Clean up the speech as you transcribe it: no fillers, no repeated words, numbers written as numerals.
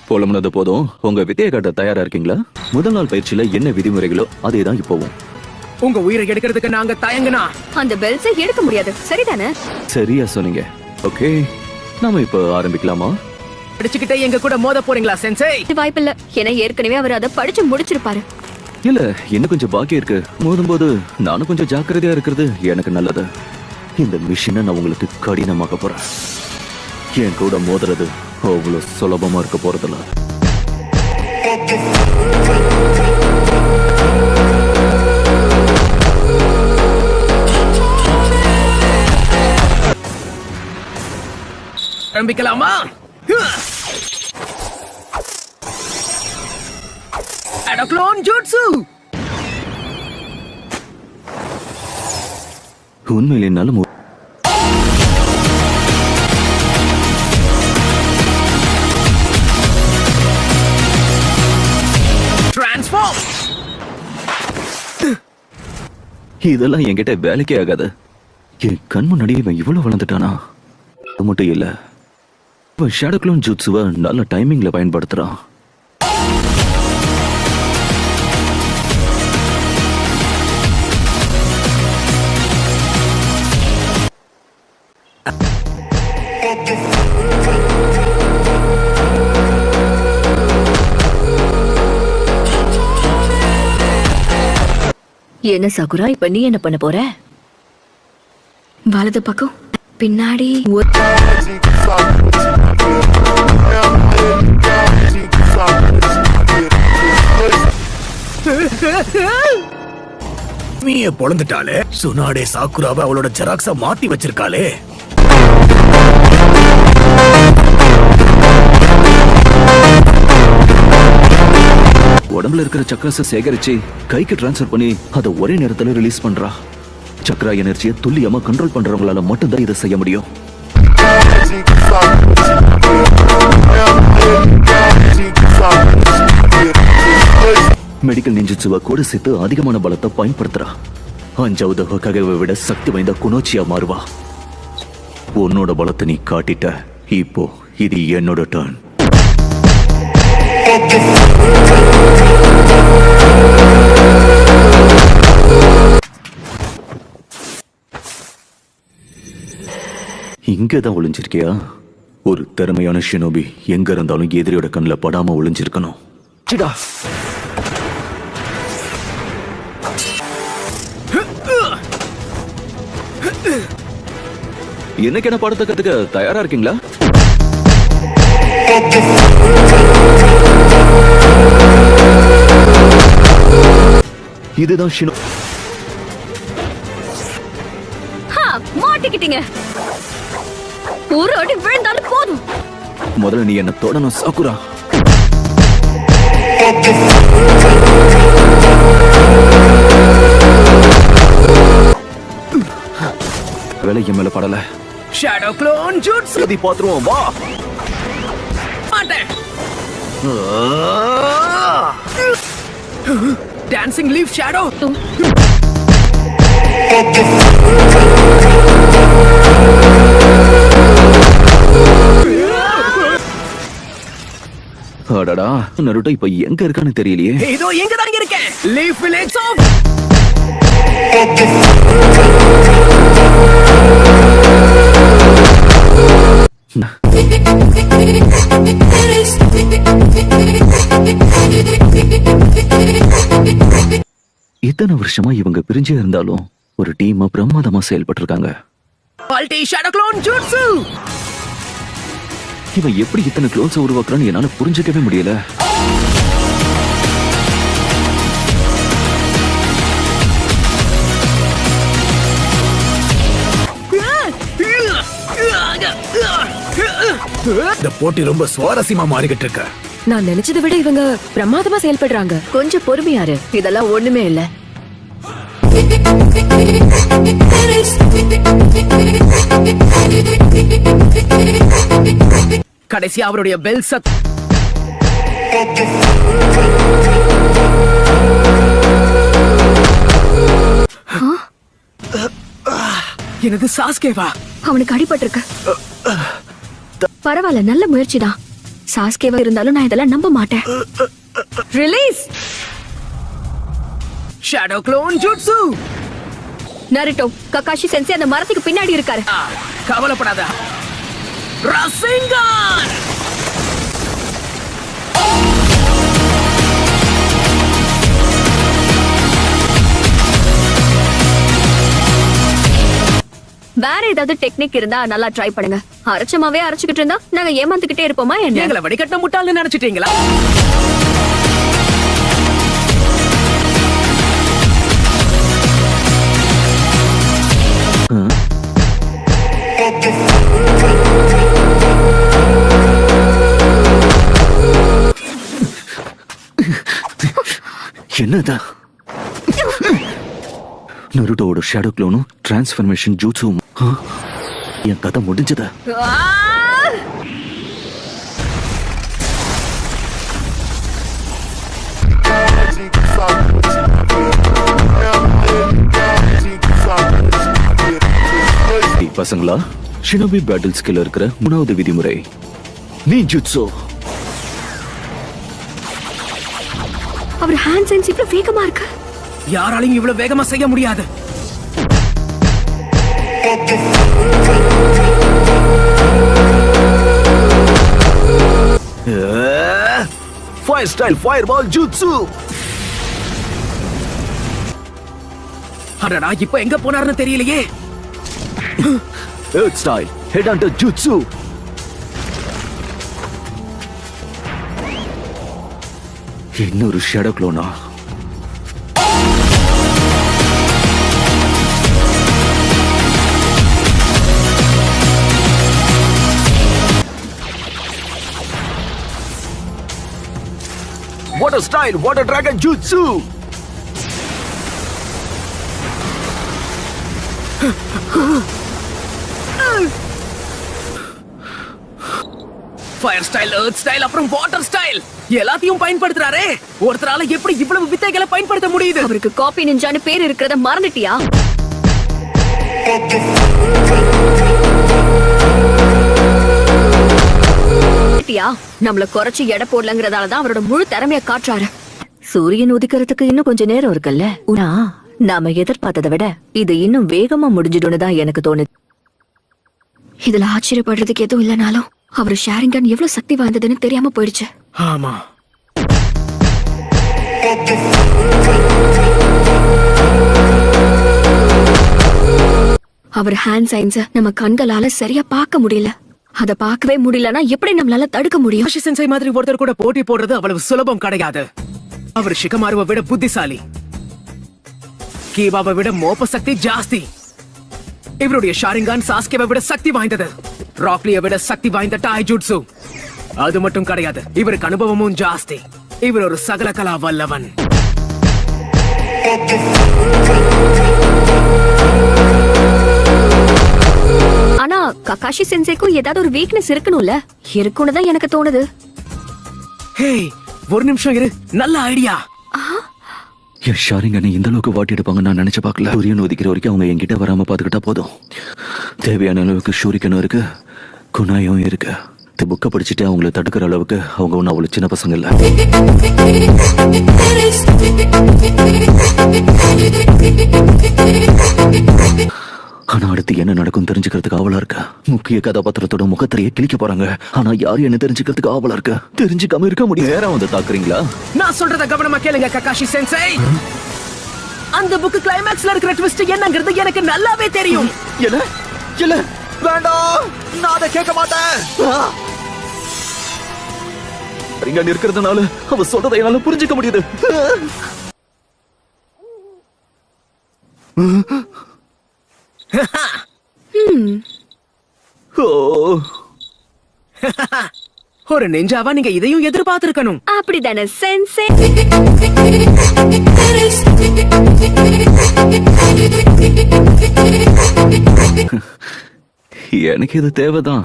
போலமுனது போதும். உங்க வித்தையை காட்ட தயாரா இருக்கீங்களா? முதல் நாள் பயிற்சியில என்ன விதிமுறைகளோ அதேதான் இப்போவும். உங்க உயிரை எடுக்கிறதுக்கு நாங்க தயங்குனா அந்த பெல்ஸை எடுக்க முடியாது. சரிதானே? சரியா சொன்னீங்க. ஓகே, நாம இப்ப ஆரம்பிக்கலாமா? அடிச்சுக்கிட்டே எங்க கூட மோத போறீங்களா சென்சை? வாய்ப்பில்ல. ஏன்னா ஏற்கனவே அவர் அதை படிச்சு முடிச்சிருப்பாரு. இல்ல, இன்னும் கொஞ்சம் பாக்கி இருக்கு. மோதும்போது நானும் கொஞ்சம் ஜாக்கிரதையா இருக்கிறது எனக்கு நல்லது. இந்த மிஷினை நான் உங்களுக்கு கடினமாக போறேன். என் கூட மோதுறது அவ்வளவு சுலபமா இருக்க போறதில்ல. ஆரம்பிக்கலாமா? க்ளோன் ஜூட்சு. உண்மையிலே என்னால ட்ரான்ஸ்ஃபார்ம். இதெல்லாம் என்கிட்ட வேலைக்கே ஆகாது. என் கண் முன்னாடி இவன் இவ்வளவு வளர்ந்துட்டானா? அது மட்டும் இல்ல, இவன் ஷேடோ க்ளோன் ஜூட்ஸுவை நல்ல டைமிங்ல பயன்படுத்துறான். என்ன சாகுரா, இப்ப நீ என்ன பண்ண போற? வலது பக்கம் பின்னாடி மீய பொழந்துட்டாலே. சுனாடே சாக்குராவை அவளோட ஜெராக்ஸா மாத்தி வச்சிருக்காளே. உடம்புல இருக்கிற சக்கரஸை சேகரிச்சு கைக்கு டிரான்ஸ்ஃபர் பண்ணி அதை ஒரே நேரத்துல ரிலீஸ் பண்றா. சக்கரா எனர்ஜியை துல்லியமா கண்ட்ரோல் பண்றவங்களால மட்டும்தான் இதை செய்ய முடியும். மெடிக்கல் நிஞ்சுட்சுவை கூட சேர்த்து அதிகமான பலத்தை பயன்படுத்துறா. 5வது ஹோகாகேவை விட சக்தி வாய்ந்த குனோச்சியா மாறுவா. உன்னோட பலத்தை நீ காட்டிட்ட. இப்போ இது என்னோட டர்ன். இங்கதான் ஒளிஞ்சிருக்கியா? ஒரு திறமையான ஷினோபி எங்க இருந்தாலும் எதிரியோட கண்ணில் படாம ஒளிஞ்சிருக்கணும். என்னைக்கு என்ன படத்தை கத்துக்க தயாரா இருக்கீங்களா? இதுதான் ஷினோ. மாட்டிக்கிட்டீங்க. ஒரு அடி விழுந்தாலும் போதும். முதல்ல நீ என்ன தொடணும் சாக்குரா. வேலைக்கு மேல படல. Shadow clone jutsu. இதை பாத்துருவோம் வா. மாட்டேன். Dancing leaf shadow. அடடா, நருட்டோ இப்ப எங்க இருக்கான்னு தெரியலையே. இதோ எங்க தான் இருக்கேன். Leaf village of. இத்தனை வருஷமா இவங்க பிரிஞ்சே இருந்தாலும் ஒரு டீமா பிரமாதமா செயல்பட்டு இருக்காங்க. Multi shadow clone jutsu. இவன் எப்படி இத்தனை க்ளோன்ஸை உருவாக்குறான்னு என்னால புரிஞ்சுக்கவே முடியல. இந்த போட்டி ரொம்ப சுவாரஸ்யமா மாறிக்கிட்டு இருக்கு. நான் நினைச்சதை விட இவங்க பிரமாதமா செயல்படுறாங்க. கொஞ்சம் பொறுமையாரு. இதெல்லாம் ஒண்ணுமே இல்ல. கடைசி அவருடைய பெல் சத். எனது சாஸ்கேவா? அவனுக்கு அடிபட்டிருக்கு. பரவாயில்ல, நல்ல முயற்சிதான். சாஸ்கேவா இருந்தாலும் நான் இதெல்லாம் நம்ப மாட்டேன். Release shadow clone jutsu. Naruto, Kakashi sensei அந்த மரத்துக்கு பின்னாடி இருக்காரு. கவலைப்படாத. ரசிங்கான். வேற ஏதாவது டெக்னிக் இருந்தா நல்லா ட்ரை பண்ணுங்க. அரைச்சமாவே அரைச்சுக்கிட்டு இருந்தா நாங்க ஏமாந்துகிட்டே இருப்போமா என்ன? எங்களை வடிகட்ட முட்டாள்னு நினைச்சிட்டீங்களா? என்னதா நருட்டோவோட ஷேடோ க்ளோனும் டிரான்ஸ்ஃபர்மேஷன் ஜூட்ஸும் என் கதை முடிஞ்சதா? பசங்களா, ஷினோபி பேட்டில் ஸ்கில் இருக்கிற 3வது விதிமுறை நீஜுட்சு. அவர் ஹேண்ட் சைன்ஸ் இவ்வளவு வேகமா இருக்கு. யாராலையும் இவ்வளவு வேகமா செய்ய முடியாது. Fire style fire ball jutsu. அடடா, இப்ப எங்க போனாருன்னு தெரியலையே. Earth style head hunter jutsu. இன்னொரு ஷேடோ க்ளோனா? Water style, water dragon jutsu. Fire style, earth style, அப்புறம் வாட்டர் ஸ்டைல் எல்லாத்தையும் பயன்படுத்துறாரே. ஒருத்தரால எப்படி இவ்வளவு வித்தைகளை பயன்படுத்த முடியுது? அவருக்கு காப்பி நிஞ்சான்னு பேர் இருக்கிறத மறந்துட்டியா? நம்மள குறைச்சு எடை போடலங்கிறதாலதான் அவரோட முழு திறமைய காட்டுறாரு. சூரியன் உதிக்கிறதுக்கு இன்னும் கொஞ்ச நேரம் இருக்குல்ல. நாம எதிர்பார்த்ததை விட இது இன்னும் வேகமா முடிஞ்சிடும்னு தான் எனக்கு தோணுது. இதுல ஆச்சரியப்படுறதுக்கு எதுவும் இல்லனாலும் அவர் ஷேரிங்கன் எவ்வளவு சக்தி வாய்ந்ததுன்னு தெரியாம போயிடுச்சு. ஆமா, அவர் ஹேண்ட் சைன்ஸ நம்ம கண்களால சரியா பார்க்க முடியல. அத பார்க்கவே முடியலன்னா எப்படி நம்மளால தடுக்க முடியும்? ககாஷி சென்சை மாதிரி ஒருத்தர் கூட போட்டி போடுறது அவ்வளவு சுலபம் கிடையாது. அவர் ஷிகமாருவை விட புத்திசாலி, கீவாவை விட மோப்ப சக்தி ஜாஸ்தி. இவருடைய ஷாரிங்கான் சாஸ்கேவை விட சக்தி வாய்ந்தது. ராக்லியை விட சக்தி வாய்ந்த டாய்ஜுட்சு. அது மட்டும் கிடையாது, இவருக்கு அனுபவமும் ஜாஸ்தி. இவர் ஒரு சகல கலா வல்லவன். ஆனா ககாஷி சென்சேக்கும் ஏதாவது ஒரு வீக்னஸ் இருக்கணும்ல. இருக்குன்னு தான் எனக்கு தோணுது. ஹே, ஒரு நிமிஷம் இரு, நல்ல ஐடியா. என் ஷாரிங்கனை இந்த அளவுக்கு வாட்டி எடுப்பாங்க நான் நினைச்சு பார்க்கல. சூரியன் உதிக்கிற வரைக்கும் அவங்க என்கிட்ட வராம பாத்துக்கிட்டா போதும். தேவையான அளவுக்கு ஷூரிக்கனும் இருக்கு, குணாயும் இருக்கு. இந்த புக்கை படிச்சுட்டு அவங்களை தடுக்கிற அளவுக்கு அவங்க ஒன்னும் அவ்வளவு சின்ன பசங்க இல்ல. ஆனா அடுத்து என்ன நடக்கும் தெரிஞ்சுக்கிறதுக்கு ஆவலா இருக்க. முக்கிய கதாபாத்திரத்தோட முகத்திலேயே கிழிக்க போறாங்க. ஆனா யாரு என்ன தெரிஞ்சுக்கிறதுக்கு ஆவலா இருக்க. தெரிஞ்சுக்காம இருக்க முடியும். நேரம் வந்து தாக்குறீங்களா? நான் சொல்றத கவனமா கேளுங்க ககாஷி சென்சை. அந்த புக் கிளைமாக்ஸ்ல இருக்கிற ட்விஸ்ட் என்னங்கிறது எனக்கு நல்லாவே தெரியும். என்ன? இல்ல, வேண்டாம், நான் அதை கேட்க மாட்டேன். இங்க இருக்கிறதுனால அவ சொல்றதை என்னால புரிஞ்சுக்க முடியுது. ஒரு நெஞ்சாவா நீங்க இதையும் எதிர்பார்த்திருக்கணும். அப்படிதானே சென்சே? எனக்கு இது தேவைதான்.